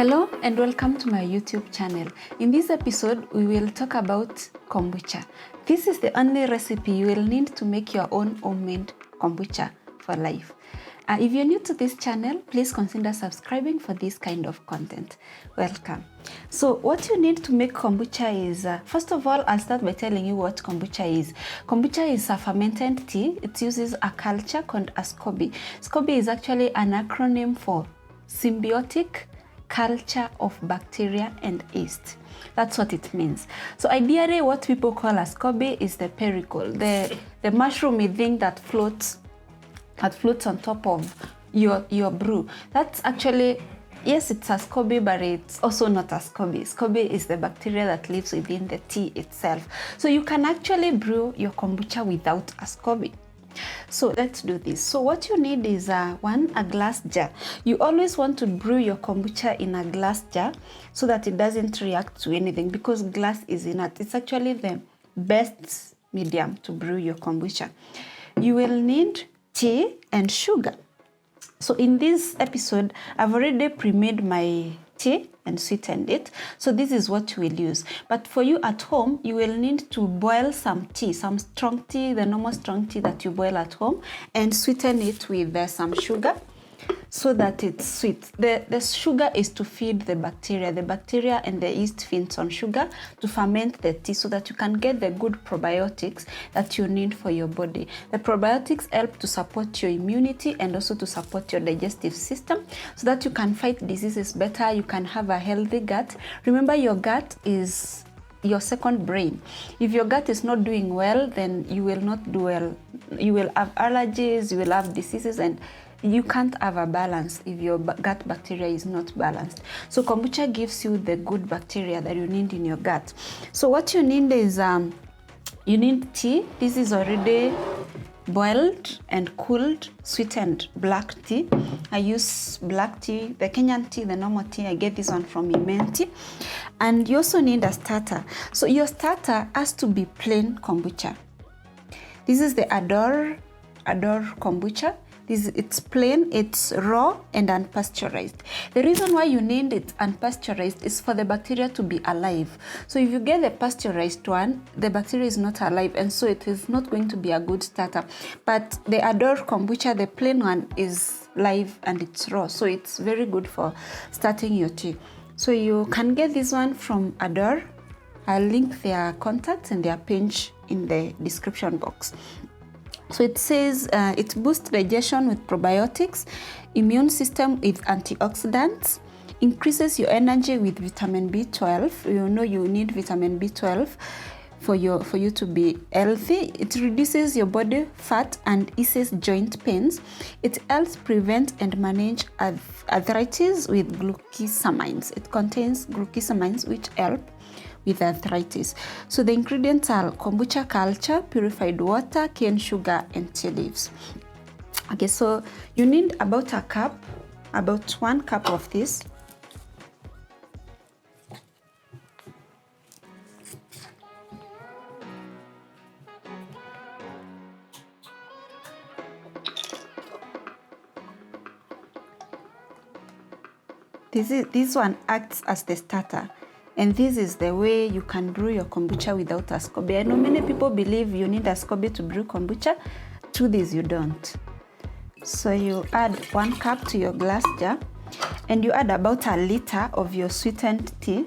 Hello and welcome to my YouTube channel. In this episode, we will talk about kombucha. This is the only recipe you will need to make your own homemade kombucha for life. If you're new to this channel, please consider subscribing for this kind of content. Welcome. So what you need to make kombucha is, first of all, I'll start by telling you what kombucha is. Kombucha is a fermented tea. It uses a culture called a SCOBY. SCOBY is actually an acronym for symbiotic culture of bacteria and yeast. That's what it means. So ideally, what people call a SCOBY is the pericle, the mushroomy thing that floats on top of your brew. That's actually, yes, it's a SCOBY, but it's also not a SCOBY. SCOBY is the bacteria that lives within the tea itself. So you can actually brew your kombucha without a SCOBY. So let's do this. So what you need is a glass jar. You always want to brew your kombucha in a glass jar so that it doesn't react to anything, because glass is inert. It's actually the best medium to brew your kombucha. You will need tea and sugar. So in this episode, I've already pre-made my tea and sweetened it. So this is what you will use. But for you at home, you will need to boil some tea, some strong tea, the normal strong tea that you boil at home, and sweeten it with some sugar so that it's sweet. The sugar is to feed the bacteria. The bacteria and the yeast feeds on sugar to ferment the tea so that you can get the good probiotics that you need for your body. The probiotics help to support your immunity and also to support your digestive system so that you can fight diseases better. You can have a healthy gut. Remember, your gut is your second brain. If your gut is not doing well, then you will not do well. You will have allergies, you will have diseases, and you can't have a balance if your gut bacteria is not balanced. So kombucha gives you the good bacteria that you need in your gut. So what you need is, you need tea. This is already boiled and cooled, sweetened black tea. I use black tea, the Kenyan tea, the normal tea. I get this one from Imenti. And you also need a starter. So your starter has to be plain kombucha. This is the Adore kombucha. It's plain, it's raw and unpasteurized. The reason why you need it unpasteurized is for the bacteria to be alive. So if you get the pasteurized one, the bacteria is not alive, and so it is not going to be a good starter. But the Adore kombucha, the plain one, is live and it's raw, so it's very good for starting your tea. So you can get this one from Adore. I'll link their contacts and their page in the description box. So it says it boosts digestion with probiotics, immune system with antioxidants, increases your energy with vitamin B12. You know you need vitamin B12 for you to be healthy. It reduces your body fat and eases joint pains. It helps prevent and manage arthritis with glucosamines. It contains glucosamines which help with arthritis. So the ingredients are kombucha culture, purified water, cane sugar, and tea leaves. Okay, so you need about 1 cup of this. This one acts as the starter. And this is the way you can brew your kombucha without a SCOBY. I know many people believe you need a SCOBY to brew kombucha. Truth is you don't. So you add 1 cup to your glass jar, and you add about 1 liter of your sweetened tea.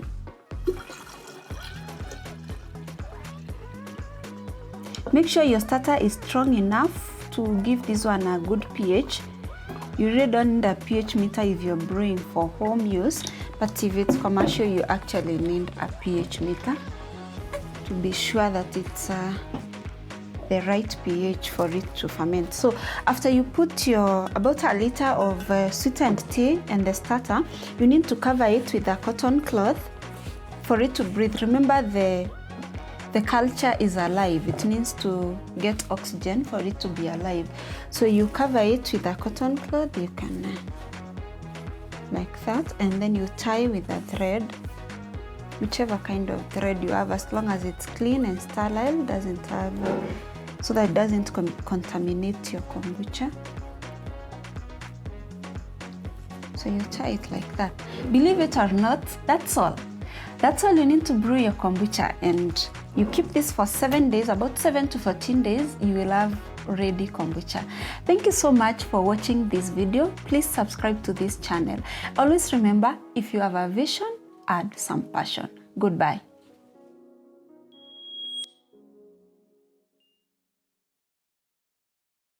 Make sure your starter is strong enough to give this one a good pH. You really don't need a pH meter if you're brewing for home use, but if it's commercial, you actually need a pH meter to be sure that it's the right pH for it to ferment. So after you put your about 1 liter of sweetened tea and the starter, you need to cover it with a cotton cloth for it to breathe. Remember, the culture is alive. It needs to get oxygen for it to be alive. So you cover it with a cotton cloth. You can like that, and then you tie with a thread, whichever kind of thread you have, as long as it's clean and sterile, doesn't have, so that it doesn't contaminate your kombucha. So you tie it like that. Believe it or not, that's all. That's all you need to brew your kombucha, and you keep this for 7 days, about 7 to 14 days, you will have ready kombucha. Thank you so much for watching this video. Please subscribe to this channel. Always remember, if you have a vision, add some passion. Goodbye.